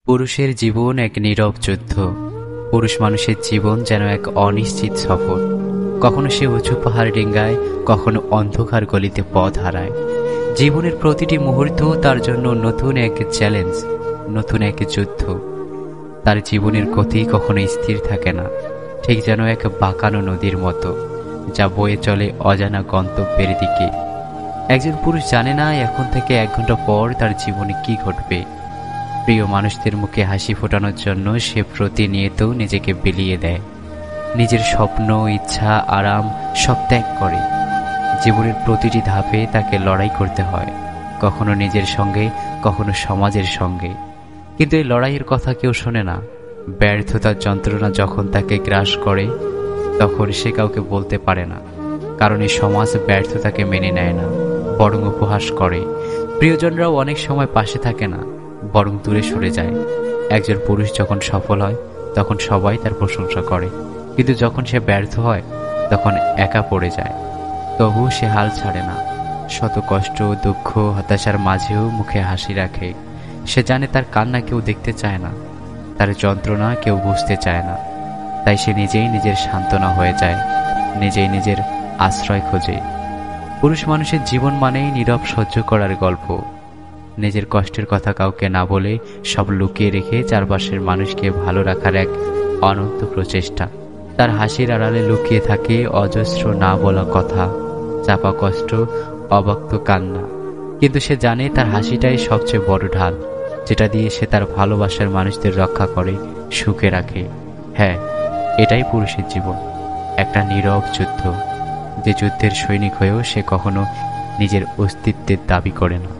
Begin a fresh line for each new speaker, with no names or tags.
পুরুষের জীবন এক নীরব যুদ্ধ। পুরুষ মানুষের জীবন যেন এক অনিশ্চিত সফর। কখনো সে উঁচু পাহাড় ডিঙ্গায়, কখনো অন্ধকার গলিতে পথ হারায়। জীবনের প্রতিটি মুহূর্ত তার জন্য নতুন এক চ্যালেঞ্জ, নতুন এক যুদ্ধ। তার জীবনের গতি কখনো স্থির থাকে না, ঠিক যেন এক বাঁকানো নদীর মতো, যা বয়ে চলে অজানা গন্তব্যের দিকে। একজন পুরুষ জানে না এখন থেকে 1 ঘন্টা পর তার জীবনে কি ঘটবে। প্রিয় মানুষদের মুখে হাসি ফোটানোর জন্য সে প্রতিনিয়ত নিজেকে বিলিয়ে দেয়। নিজের স্বপ্ন, ইচ্ছা, আরাম সব ত্যাগ করে। জীবনের প্রতিটি ধাপে তাকে লড়াই করতে হয়, কখনো নিজের সঙ্গে, কখনো সমাজের সঙ্গে। কিন্তু এই লড়াইয়ের কথা কেউ শোনে না। ব্যর্থতার যন্ত্রণা যখন তাকে গ্রাস করে, তখন সে কাউকে বলতে পারে না, কারণ এই সমাজ ব্যর্থতাকে মেনে নেয় না, বরং উপহাস করে। প্রিয়জনরাও অনেক সময় পাশে থাকে না, বরং দূরে সরে যায়। একজন পুরুষ যখন সফল হয়, তখন সবাই তার প্রশংসা করে, কিন্তু যখন সে ব্যর্থ হয়, তখন একা পড়ে যায়। তবু সে হাল ছাড়ে না। শত কষ্ট, দুঃখ, হতাশার মাঝেও মুখে হাসি রাখে। সে জানে তার কান্না কেউ দেখতে চায় না, তার যন্ত্রণা কেউ বুঝতে চায় না। তাই সে নিজেই নিজের সান্ত্বনা হয়ে যায়, নিজেই নিজের আশ্রয় খোঁজে। পুরুষ মানুষের জীবন মানেই নীরব সহ্য করার গল্প। নিজের কষ্টের কথা কাউকে না বলে, সব লুকিয়ে রেখে চারপাশের মানুষকে ভালো রাখার এক অনন্ত প্রচেষ্টা। তার হাসির আড়ালে লুকিয়ে থাকে অজস্র না বলা কথা, চাপা কষ্ট, অব্যক্ত কান্না। কিন্তু সে জানে তার হাসিটাই সবচেয়ে বড় ঢাল, যেটা দিয়ে সে তার ভালোবাসার মানুষদের রক্ষা করে, সুখে রাখে। হ্যাঁ, এটাই পুরুষের জীবন, একটা নীরব যুদ্ধ, যে যুদ্ধের সৈনিক হয়েও সে কখনো নিজের অস্তিত্বের দাবি করে না।